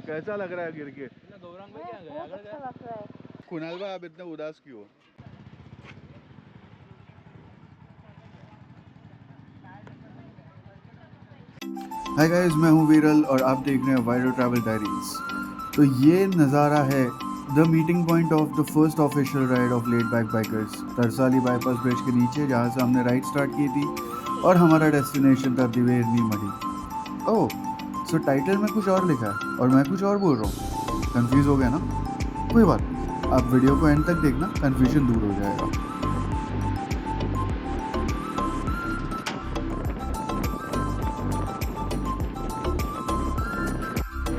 कैसा लग रहा है गिर के? गौरांग भाई क्या गया? बहुत अच्छा लग रहा है। कुणाल भाई आप इतने उदास क्यों हो? हाय गाइस, मैं हूं वीरल और आप देख रहे हैं वायरल ट्रैवल डायरीज। तो ये नज़ारा है the meeting point of the first official ride of laid back bikers, Tarsali bypass bridge के नीचे, जहां से हमने राइड स्टार्ट की थी और हमारा डेस्टिनेशन था दिवेरनी मढ़ी। ओह, सो टाइटल में कुछ और लिखा है और मैं कुछ और बोल रहा हूँ। कंफ्यूज हो गया ना? कोई बात नहीं, आप वीडियो को एंड तक देखना, कंफ्यूजन दूर हो जाएगा।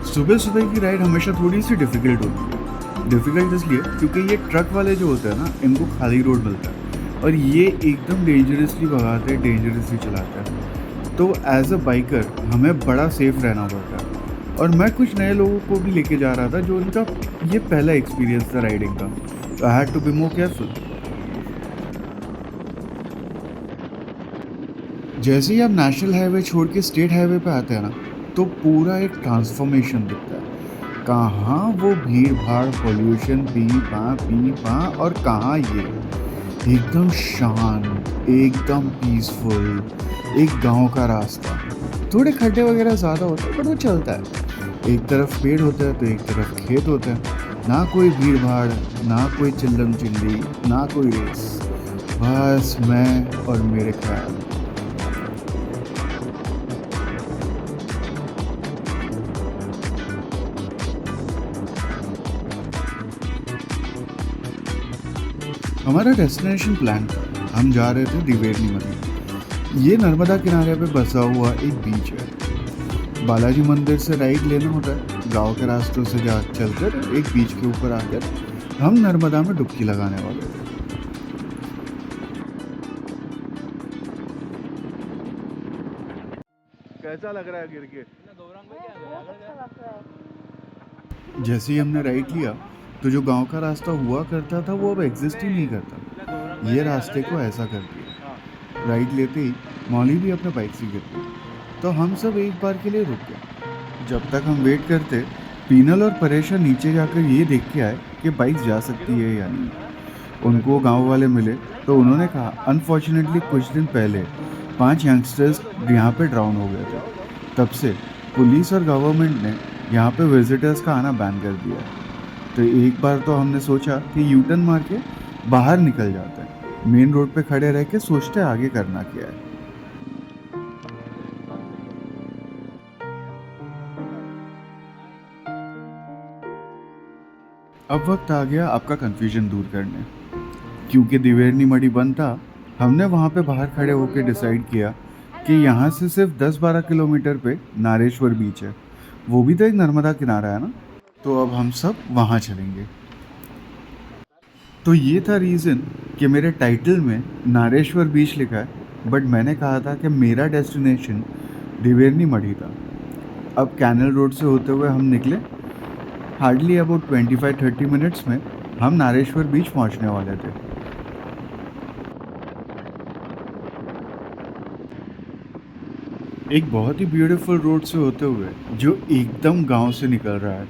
सुबह सुबह की राइड हमेशा थोड़ी सी डिफ़िकल्ट होती है। डिफ़िकल्ट इसलिए क्योंकि ये ट्रक वाले जो होते हैं ना, इनको खाली रोड मिलता है और ये एकदम डेंजरसली भगाते हैं, डेंजरसली चलाते हैं। तो एज अ बाइकर हमें बड़ा सेफ रहना पड़ता है। और मैं कुछ नए लोगों को भी लेके जा रहा था जो उनका ये पहला एक्सपीरियंस था राइडिंग का, तो I had to be more careful. जैसे ही आप नेशनल हाईवे छोड़ के स्टेट हाईवे पे आते हैं ना, तो पूरा एक ट्रांसफॉर्मेशन दिखता है। कहाँ वो भीड़ भाड़, पोल्यूशन, पी पा और कहाँ ये एकदम शांत, एकदम पीसफुल, एक गांव का रास्ता। थोड़े खड्डे वगैरह ज़्यादा होते हैं बट वो चलता है। एक तरफ पेड़ होता है तो एक तरफ खेत होते हैं। ना कोई भीड़ भाड़, ना कोई चिल्लम चिल्ली, ना कोई रेस, बस मैं और मेरे ख्याल। हमारा डेस्टिनेशन प्लान था, हम जा रहे थे दिवेरनी मढ़ी। ये नर्मदा किनारे पे बसा हुआ एक बीच है। बालाजी मंदिर से राइट लेना होता है, गांव के रास्तों से जा चलकर एक बीच के ऊपर आकर हम नर्मदा में डुबकी लगाने वाले थे। कैसा लग रहा है गिर के? गौरांग भाई क्या गया? बहुत अच्छा लग रहा है। जैसे ही हमने राइट लिया तो जो गांव का रास्ता हुआ करता था वो अब एग्जिस्ट ही नहीं करता। ये रास्ते को ऐसा कर दिया। राइट लेते ही मौली भी अपने बाइक से गिर गई, तो हम सब एक बार के लिए रुक गए। जब तक हम वेट करते, पीनल और परेशान नीचे जाकर ये देख के आए कि बाइक जा सकती है या नहीं। उनको गांव वाले मिले तो उन्होंने कहा अनफॉर्चुनेटली कुछ दिन पहले 5 यंगस्टर्स यहाँ पे ड्राउन हो गए थे। तब से पुलिस और गवर्नमेंट ने यहाँ पे विजिटर्स का आना बैन कर दिया है। तो एक बार तो हमने सोचा कि यू टर्न मार के बाहर निकल जाते हैं। मेन रोड पे खड़े रह के सोचते आगे करना क्या है। अब वक्त आ गया आपका कंफ्यूजन दूर करने। क्योंकि दिवेरनी मढ़ी बंद था, हमने वहाँ पे बाहर खड़े होकर डिसाइड किया कि यहाँ से सिर्फ 10-12 किलोमीटर पे नारेश्वर बीच है। वो भी तो एक नर्मदा किनारा है ना, तो अब हम सब वहाँ चलेंगे। तो ये था रीज़न कि मेरे टाइटल में नारेश्वर बीच लिखा है, बट मैंने कहा था कि मेरा डेस्टिनेशन दिवेरनी मढ़ी था। अब कैनल रोड से होते हुए हम निकले। हार्डली अबाउट 25-30 मिनट्स में हम नारेश्वर बीच पहुंचने वाले थे। एक बहुत ही ब्यूटीफुल रोड से होते हुए जो एकदम गांव से निकल रहा है,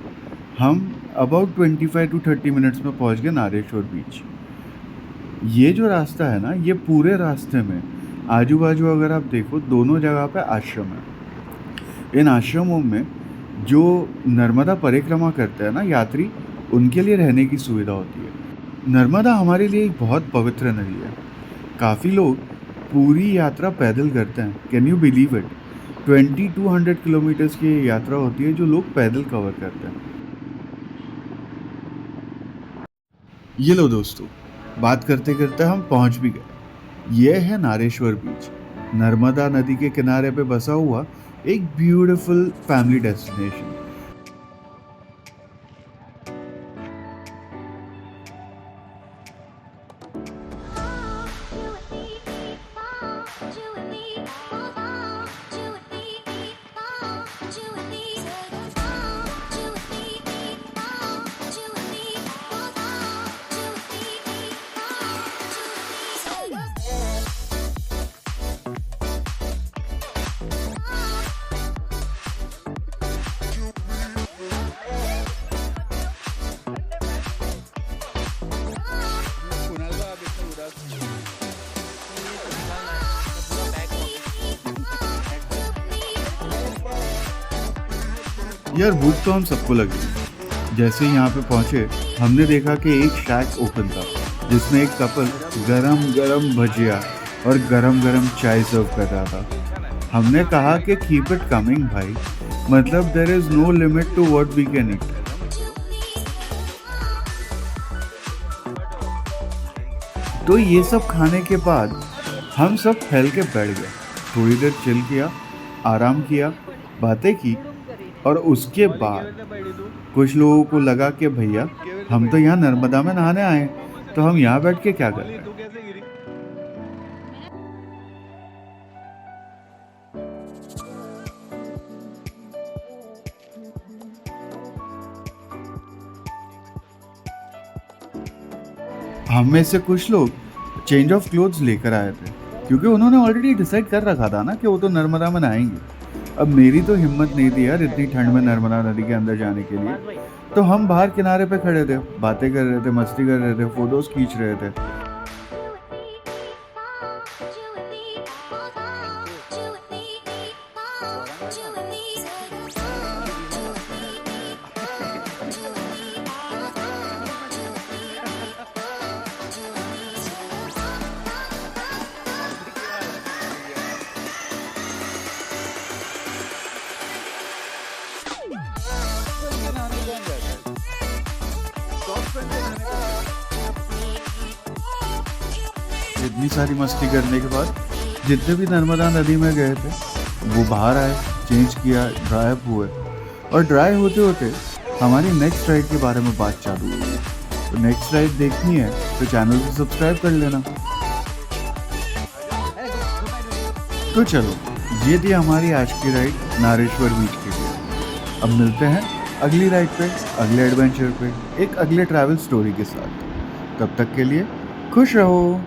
हम अबाउट 25-30 मिनट्स में पहुंच गए नारेश्वर बीच। ये जो रास्ता है ना, ये पूरे रास्ते में आजू बाजू अगर आप देखो, दोनों जगह पे आश्रम है। इन आश्रमों में जो नर्मदा परिक्रमा करते हैं ना यात्री, उनके लिए रहने की सुविधा होती है। नर्मदा हमारे लिए एक बहुत पवित्र नदी है। काफ़ी लोग पूरी यात्रा पैदल करते हैं। Can you believe it? 2200 kilometres की ये यात्रा होती है जो लोग पैदल कवर करते हैं। ये लो दोस्तों, बात करते करते हम पहुंच भी गए। ये है नारेश्वर बीच, नर्मदा नदी के किनारे पे बसा हुआ एक ब्यूटीफुल फैमिली डेस्टिनेशन। यार भूख तो हम सबको लगी। जैसे ही यहाँ पे पहुंचे हमने देखा कि एक शैक ओपन था जिसमें एक कपल गरम गरम भजिया और गरम गरम चाय सर्व कर रहा था। हमने कहा कि कीप इट कमिंग भाई, मतलब there is no limit to what we can eat. तो ये सब खाने के बाद हम सब फैल के बैठ गए, थोड़ी देर चिल किया, आराम किया, बातें की और उसके बाद कुछ लोगों को लगा कि भैया हम तो यहाँ नर्मदा में नहाने आए हैं, तो हम यहाँ बैठ के क्या कर रहे हैं। हम में से कुछ लोग चेंज ऑफ क्लोथ्स लेकर आए थे क्योंकि उन्होंने ऑलरेडी डिसाइड कर रखा था ना कि वो तो नर्मदा में नहाएंगे। अब मेरी तो हिम्मत नहीं थी यार इतनी ठंड में नर्मदा नदी के अंदर जाने के लिए, तो हम बाहर किनारे पे खड़े थे, बातें कर रहे थे, मस्ती कर रहे थे, फोटोज खींच रहे थे। इतनी सारी मस्ती करने के बाद जितने भी नर्मदा नदी में गए थे वो बाहर आए, चेंज किया, ड्राई अप हुए और ड्राई होते होते हमारी नेक्स्ट राइड के बारे में बात चालू हुई। तो नेक्स्ट राइड देखनी है तो चैनल को सब्सक्राइब कर लेना। तो चलो, ये थी हमारी आज की राइड नारेश्वर बीच के लिए। अब मिलते हैं अगली राइड पे, अगले एडवेंचर पे, एक अगले ट्रैवल स्टोरी के साथ। तब तक के लिए खुश रहो।